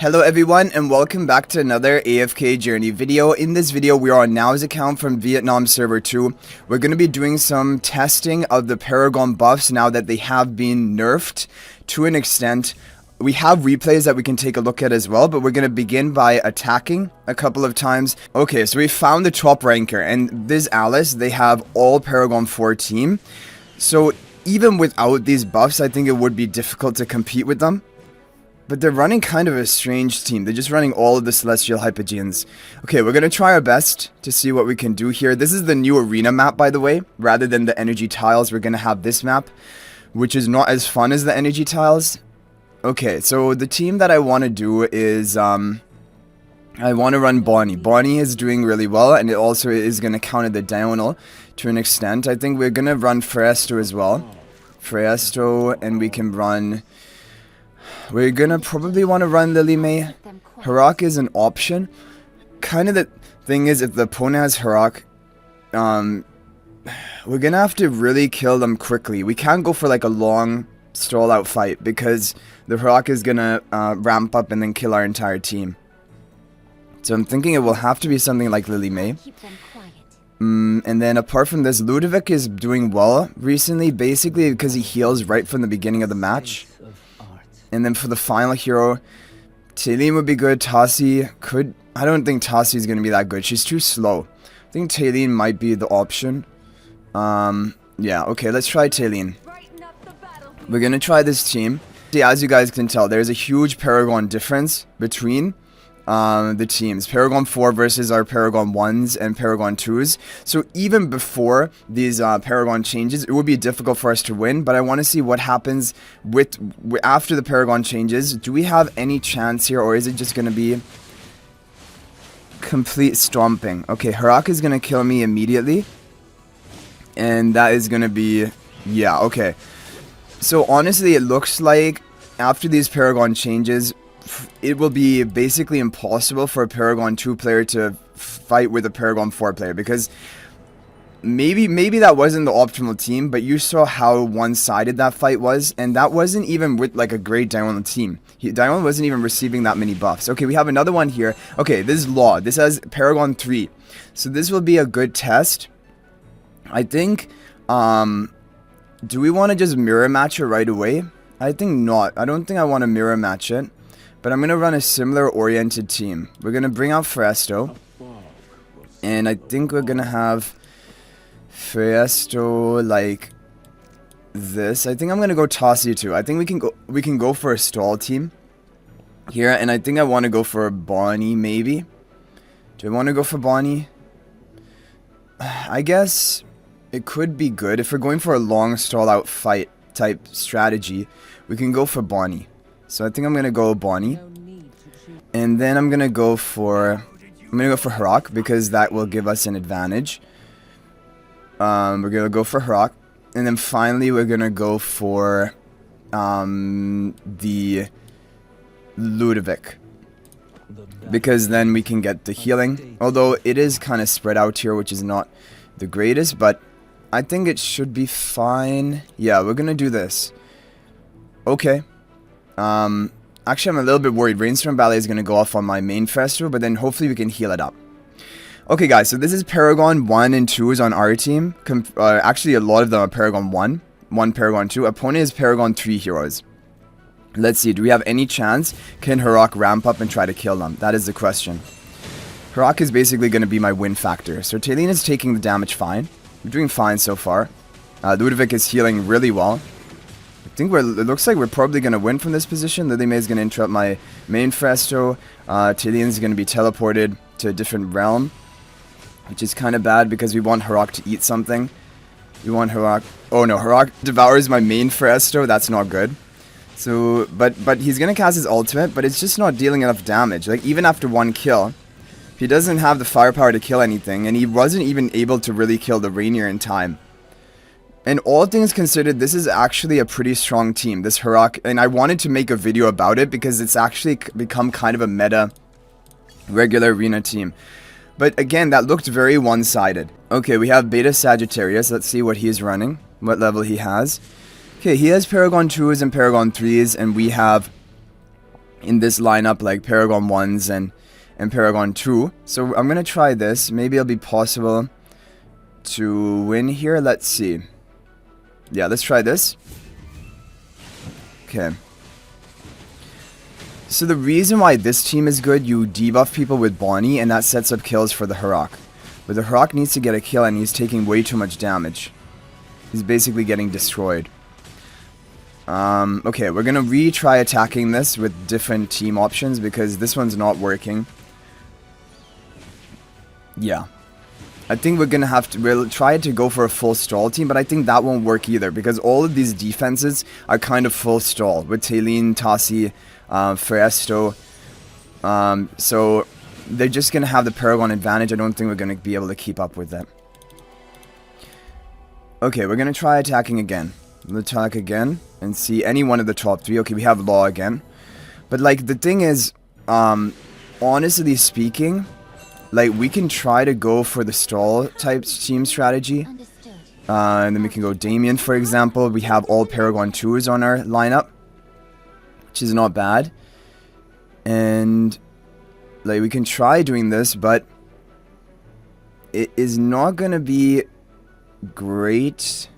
Hello everyone and welcome back to another AFK journey video. In this video we are on Now's account from Vietnam server 2. We're going to be doing some testing of the Paragon buffs now that they have been nerfed to an extent. We have replays that we can take a look at as well, but we're going to begin by attacking a couple of times. Okay, so we found the top ranker, and this Alice, they have all Paragon 4 team. So even without these buffs, I think it would be difficult to compete with them. But they're running kind of a strange team. They're just running all of the Celestial Hypogeans. Okay, we're going to try our best to see what we can do here. This is the new arena map, by the way. Rather than the energy tiles, we're going to have this map, which is not as fun as the energy tiles. Okay, so the team that I want to do is, I want to run Bonnie. Bonnie is doing really well, and it also is going to counter the diagonal to an extent. I think we're going to run Fresto as well. Fresto, and we can run... We're gonna probably want to run Lily May. Harak is an option. Kind of the thing is, if the opponent has Harak, we're gonna have to really kill them quickly. We can't go for like a long stall out fight because the Harak is gonna ramp up and then kill our entire team. So I'm thinking it will have to be something like Lily May. And then apart from this, Ludovic is doing well recently, basically because he heals right from the beginning of the match. And then for the final hero, Taylene would be good. Tassi could... I don't think Tassi is going to be that good. She's too slow. I think Taylene might be the option. Yeah, okay, let's try Taylene. We're going to try this team. See, as you guys can tell, there's a huge Paragon difference between the teams. Paragon 4 versus our Paragon 1s and Paragon 2s. So even before these Paragon changes, it would be difficult for us to win. But I want to see what happens with after the Paragon changes. Do we have any chance here, or is it just going to be complete stomping? Okay, Harak is going to kill me immediately. And that is going to be... Yeah, okay. So honestly, it looks like after these Paragon changes... it will be basically impossible for a Paragon 2 player to fight with a Paragon 4 player, because maybe that wasn't the optimal team, but you saw how one-sided that fight was, and that wasn't even with like a great diagonal team. Diagonal wasn't even receiving that many buffs. Okay, we have another one here. Okay, this is Law. This has Paragon 3. So this will be a good test. I think, do we want to just mirror match it right away? I think not. I don't think I want to mirror match it. But I'm going to run a similar oriented team. We're going to bring out Fresto. And I think we're going to have Fresto like this. I think I'm going to go Tassi too. I think we can go for a stall team here. And I think I want to go for Bonnie maybe. Do I want to go for Bonnie? I guess it could be good. If we're going for a long stall out fight type strategy, we can go for Bonnie. So I think I'm gonna go Bonnie, and then I'm gonna go for Harak, because that will give us an advantage. We're gonna go for Harak, and then finally we're gonna go for the Ludovic, because then we can get the healing. Although it is kind of spread out here, which is not the greatest, but I think it should be fine. Yeah, we're gonna do this. Okay. Actually, I'm a little bit worried. Rainstorm Ballet is going to go off on my main Fresto, but then hopefully we can heal it up. Okay, guys, so this is Paragon 1 and 2s on our team. Actually, a lot of them are Paragon 1, 1 Paragon 2. Opponent is Paragon 3 heroes. Let's see, do we have any chance? Can Harak ramp up and try to kill them? That is the question. Harak is basically going to be my win factor. So Taylene is taking the damage fine. We're doing fine so far. Ludovic is healing really well. I think it looks like we're probably going to win from this position. Lily May is going to interrupt my main Fresto. Taylene is going to be teleported to a different realm, which is kind of bad because we want Harak to eat something. We want Harak... Oh no, Harak devours my main Fresto. That's not good. So, but he's going to cast his ultimate, but it's just not dealing enough damage. Like, even after one kill, he doesn't have the firepower to kill anything, and he wasn't even able to really kill the Rainier in time. And all things considered, this is actually a pretty strong team, this Harak. And I wanted to make a video about it because it's actually become kind of a meta regular arena team. But again, that looked very one-sided. Okay, we have Beta Sagittarius. Let's see what he's running, what level he has. Okay, he has Paragon 2s and Paragon 3s, and we have in this lineup, like Paragon 1s and Paragon 2. So I'm going to try this. Maybe it'll be possible to win here. Let's see. Yeah, let's try this. Okay. So the reason why this team is good, you debuff people with Bonnie, and that sets up kills for the Harok. But the Harok needs to get a kill, and he's taking way too much damage. He's basically getting destroyed. Okay, we're gonna retry attacking this with different team options, because this one's not working. Yeah. I think we're gonna have to, we'll try to go for a full stall team, but I think that won't work either, because all of these defenses are kind of full stall, with Taylene, Tassi, Feresto. So they're just gonna have the Paragon advantage. I don't think we're gonna be able to keep up with them. Okay, we're gonna try attacking again. We'll attack again and see any one of the top 3. Okay, we have Law again. But like, the thing is, honestly speaking, like, we can try to go for the stall type team strategy. And then we can go Damien, for example. We have all Paragon 2s on our lineup, which is not bad. And like, we can try doing this, but it is not gonna be great.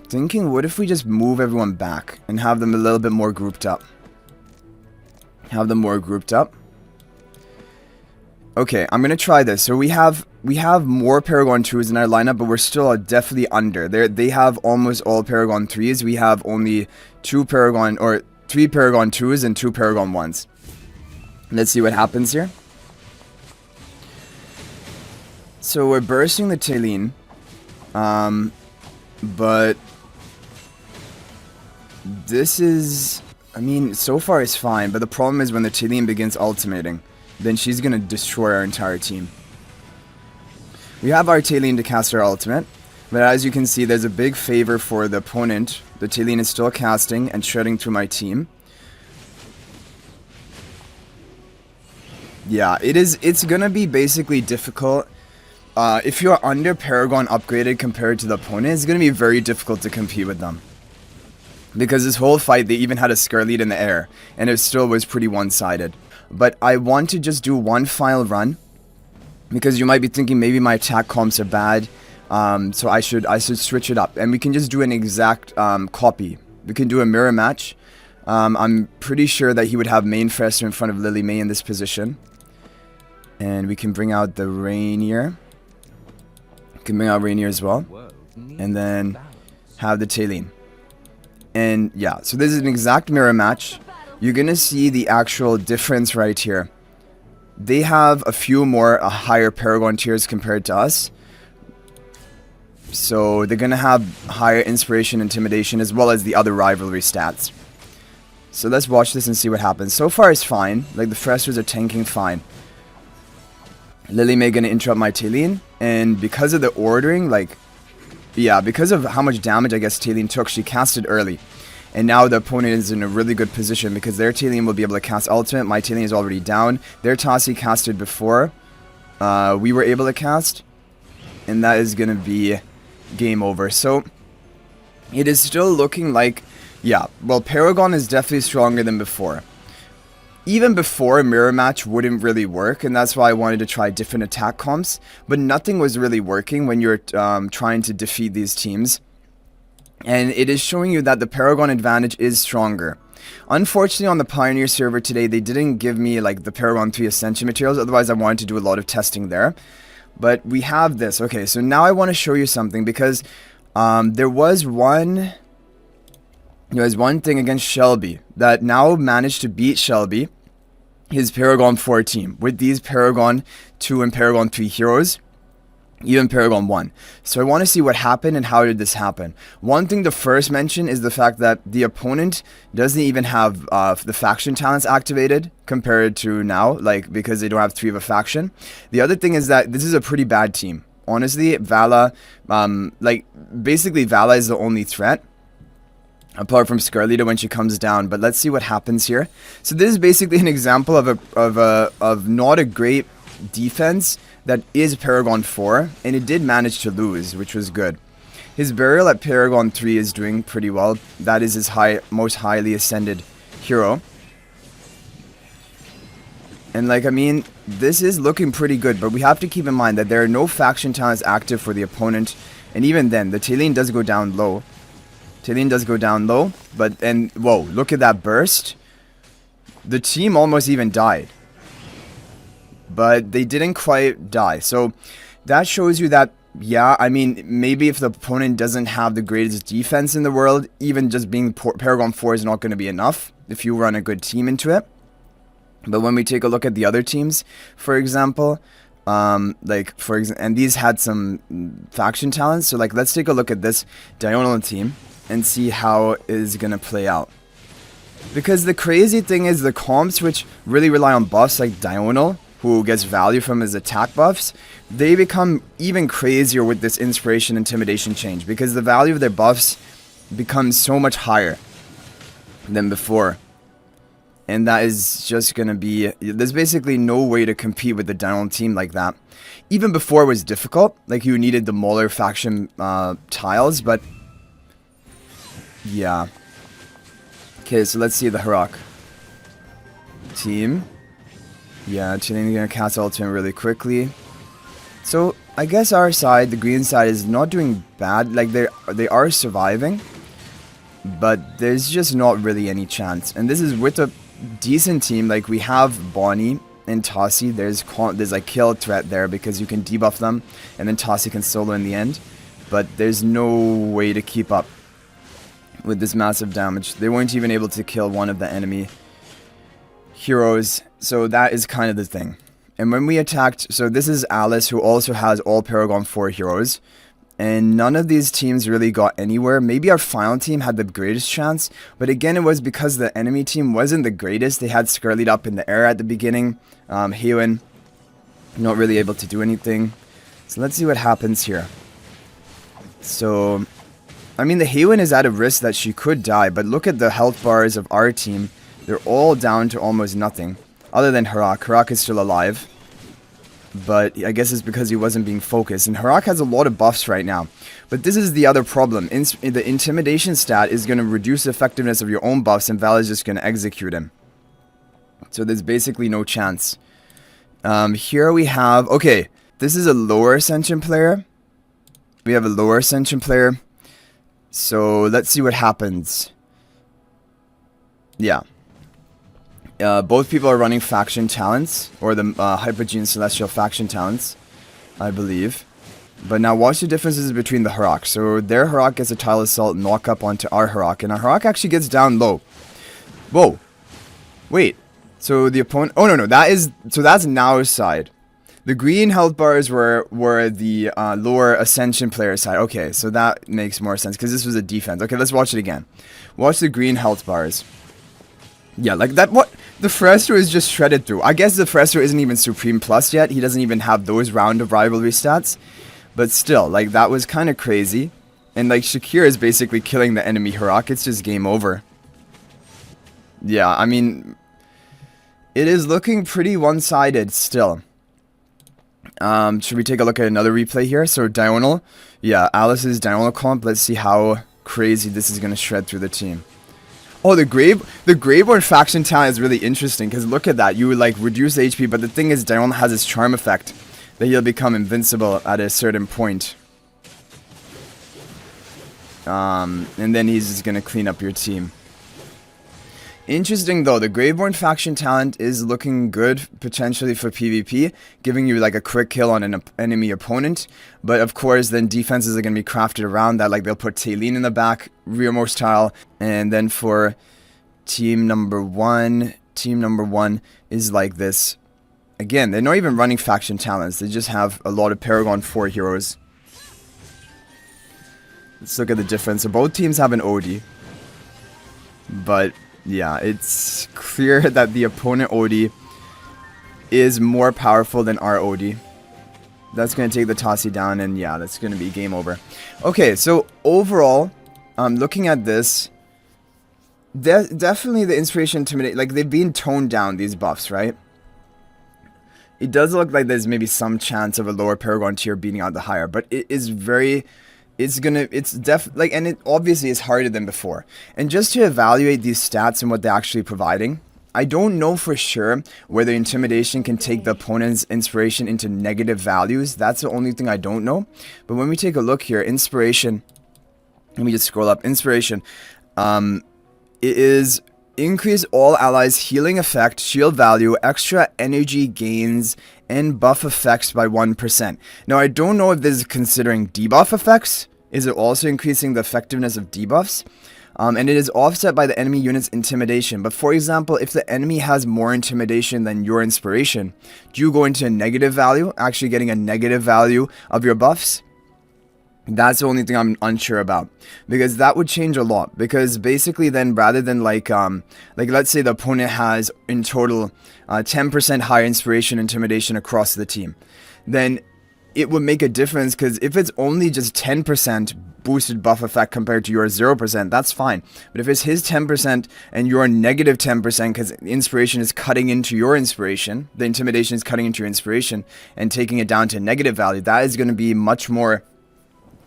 Thinking, what if we just move everyone back and have them a little bit more grouped up? Have them more grouped up. Okay, I'm gonna try this. So we have more Paragon 2s in our lineup, but we're still definitely under. They have almost all Paragon 3s. We have only 3 Paragon 2s and 2 Paragon 1s. Let's see what happens here. So we're bursting the Taylene. But this is, I mean, so far it's fine, but the problem is when the Taylene begins ultimating, then she's gonna destroy our entire team. We have our Taylene to cast our ultimate, but as you can see, there's a big favor for the opponent. The Taylene is still casting and shredding through my team. Yeah, it's gonna be basically difficult. If you're under Paragon upgraded compared to the opponent, it's going to be very difficult to compete with them. Because this whole fight, they even had a scare lead in the air, and it still was pretty one-sided. But I want to just do one final run, because you might be thinking maybe my attack comps are bad, so I should switch it up. And we can just do an exact copy. We can do a mirror match. I'm pretty sure that he would have main Fester in front of Lily May in this position. And we can bring out the Rainier. Can bring out Rainier as well, and then have the Taylene. And yeah, so this is an exact mirror match. You're gonna see the actual difference right here. They have a few more higher Paragon tiers compared to us, so they're gonna have higher inspiration, intimidation, as well as the other rivalry stats. So let's watch this and see what happens. So far it's fine, like the Fresters are tanking fine. Lily May gonna interrupt my Taylene, and because of the ordering, like, yeah, because of how much damage I guess Taylene took, she casted early. And now the opponent is in a really good position, because their Taylene will be able to cast ultimate, my Taylene is already down, their Tassi casted before we were able to cast, and that is gonna be game over. So, it is still looking like, yeah, well, Paragon is definitely stronger than before. Even before, a mirror match wouldn't really work, and that's why I wanted to try different attack comps, but nothing was really working when you're trying to defeat these teams. And it is showing you that the Paragon advantage is stronger. Unfortunately, on the Pioneer server today, they didn't give me like the Paragon 3 Ascension materials, otherwise I wanted to do a lot of testing there. But we have this. Okay, so now I want to show you something, because there was one thing against Shelby that now managed to beat Shelby, his Paragon 4 team, with these Paragon 2 and Paragon 3 heroes, even Paragon 1. So I want to see what happened and how did this happen. One thing to first mention is the fact that the opponent doesn't even have the faction talents activated compared to now, like, because they don't have 3 of a faction. The other thing is that this is a pretty bad team. Honestly, Vala, like, basically Vala is the only threat, apart from Scarlita when she comes down. But let's see what happens here. So this is basically an example of not a great defense that is Paragon 4, and it did manage to lose, which was good. His burial at Paragon 3 is doing pretty well. That is his most highly ascended hero. And like, I mean, this is looking pretty good, but we have to keep in mind that there are no faction talents active for the opponent. And even then, the Talene does go down low. Talene does go down low, but then, whoa, look at that burst. The team almost even died. But they didn't quite die. So that shows you that, yeah, I mean, maybe if the opponent doesn't have the greatest defense in the world, even just being Paragon 4 is not going to be enough if you run a good team into it. But when we take a look at the other teams, for example, and these had some faction talents. So like, let's take a look at this Diurnal team and see how it is going to play out. Because the crazy thing is the comps which really rely on buffs like Diurnal, who gets value from his attack buffs, they become even crazier with this Inspiration Intimidation change. Because the value of their buffs becomes so much higher than before. And that is just going to be... There's basically no way to compete with the Diurnal team like that. Even before it was difficult. Like you needed the Mauler faction tiles, but... Yeah. Okay, so let's see the Harak team. Yeah, Chilling gonna cast ultimate really quickly. So I guess our side, the green side, is not doing bad. Like they are surviving, but there's just not really any chance. And this is with a decent team. Like we have Bonnie and Tossie. There's like kill threat there because you can debuff them, and then Tossie can solo in the end. But there's no way to keep up with this massive damage. They weren't even able to kill one of the enemy heroes, so that is kind of the thing. And when we attacked, so this is Alice, who also has all Paragon 4 heroes, and none of these teams really got anywhere. Maybe our final team had the greatest chance, but again, it was because the enemy team wasn't the greatest. They had Skirlead up in the air at the beginning. Hewen, not really able to do anything. So let's see what happens here. So, I mean, the Hewen is at a risk that she could die, but look at the health bars of our team. They're all down to almost nothing. Other than Harak. Harak is still alive. But I guess it's because he wasn't being focused. And Harak has a lot of buffs right now. But this is the other problem. The Intimidation stat is going to reduce the effectiveness of your own buffs, and Val is just going to execute him. So there's basically no chance. Here we have... Okay, this is a lower Ascension player. We have a lower Ascension player. So let's see what happens. Yeah. Both people are running faction talents, or the Hypogean Celestial faction talents, I believe. But now watch the differences between the Harak. So their Harak gets a Tile Assault knock up onto our Harak, and our Harak actually gets down low. Whoa. Wait. So the opponent... Oh, no. So that's Nao's side. The green health bars were the lower Ascension player side. Okay, so that makes more sense, because this was a defense. Okay, let's watch it again. Watch the green health bars. Yeah, like that, what? The Frestro is just shredded through. I guess the Frestro isn't even Supreme Plus yet. He doesn't even have those round of rivalry stats. But still, like, that was kind of crazy. And, like, Shakir is basically killing the enemy Harak. It's just game over. Yeah, I mean, it is looking pretty one-sided still. Should we take a look at another replay here? So, Diurnal. Yeah, Alice's Diurnal comp. Let's see how crazy this is going to shred through the team. Oh, the Graveborn faction talent is really interesting, because look at that. You would, like, reduce HP, but the thing is, Diurnal has his charm effect, that he'll become invincible at a certain point. And then he's just gonna clean up your team. Interesting, though. The Graveborn faction talent is looking good, potentially, for PvP, giving you, like, a quick kill on an enemy opponent. But, of course, then defenses are going to be crafted around that. Like, they'll put Talene in the back, rearmost tile. And then for team number one is like this. Again, they're not even running faction talents. They just have a lot of Paragon 4 heroes. Let's look at the difference. So, both teams have an OD. But... yeah, it's clear that the opponent OD is more powerful than our OD. That's going to take the Tossie down, and yeah, that's going to be game over. Okay, so overall, looking at this, definitely the Inspiration Intimidate, like, they've been toned down, these buffs, right? It does look like there's maybe some chance of a lower Paragon tier beating out the higher, but it is very... and it obviously is harder than before. And just to evaluate these stats and what they're actually providing, I don't know for sure whether Intimidation can take the opponent's inspiration into negative values. That's the only thing I don't know. But when we take a look here, Inspiration, let me just scroll up. Inspiration, it is increase all allies' healing effect, shield value, extra energy gains, and buff effects by 1%. Now, I don't know if this is considering debuff effects. Is it also increasing the effectiveness of debuffs? And it is offset by the enemy unit's intimidation. But for example, if the enemy has more intimidation than your inspiration, do you go into a negative value, actually getting a negative value of your buffs? That's the only thing I'm unsure about, because that would change a lot. Because basically then, rather than like let's say the opponent has in total 10% higher inspiration intimidation across the team, then it would make a difference, because if it's only just 10% boosted buff effect compared to your 0%, that's fine. But if it's his 10% and your negative 10%, because inspiration is cutting into your inspiration, the intimidation is cutting into your inspiration and taking it down to a negative value, that is going to be much more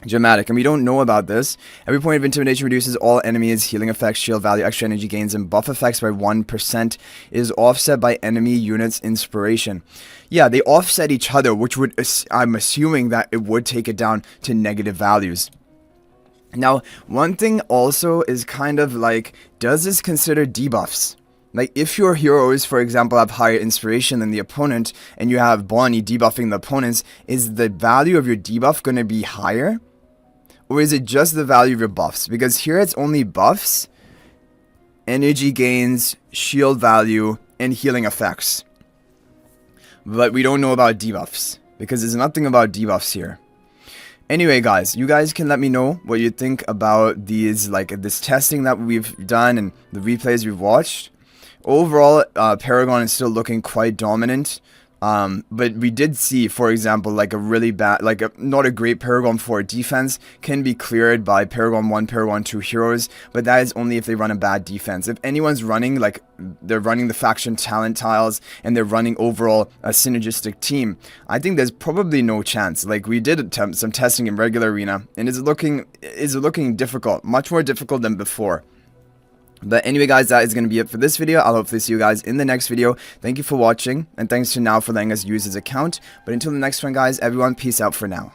dramatic, and we don't know about this. Every point of intimidation reduces all enemies' healing effects, shield value, extra energy gains, and buff effects by 1%. Is offset by enemy units' inspiration. Yeah, they offset each other, which would, I'm assuming that it would take it down to negative values. Now, one thing also is kind of like, does this consider debuffs? Like, if your heroes, for example, have higher inspiration than the opponent, and you have Bonnie debuffing the opponents, is the value of your debuff going to be higher? Or is it just the value of your buffs? Because here it's only buffs, energy gains, shield value, and healing effects. But we don't know about debuffs, because there's nothing about debuffs here. Anyway, guys, you guys can let me know what you think about these, like this testing that we've done and the replays we've watched. Overall, Paragon is still looking quite dominant. But we did see, for example, like a really bad, not a great Paragon 4 defense can be cleared by Paragon 1, Paragon 2 heroes, but that is only if they run a bad defense. If anyone's running, like, they're running the faction talent tiles, and they're running overall a synergistic team, I think there's probably no chance. Like, we did attempt some testing in regular arena, and it's looking difficult, much more difficult than before. But anyway, guys, that is going to be it for this video. I'll hopefully see you guys in the next video. Thank you for watching, and thanks to Now for letting us use his account. But until the next one, guys, everyone, peace out for now.